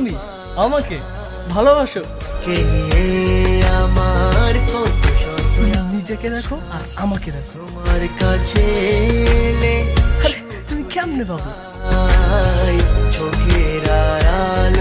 তুমি আমাকে ভালোবাসো? কে নিয়ে আমার কত শত নিজেকে দেখো আর আমাকে দেখো। তোমার কাছে এলে আরে তুমি কেমনে পাবো? চোখের আড়াল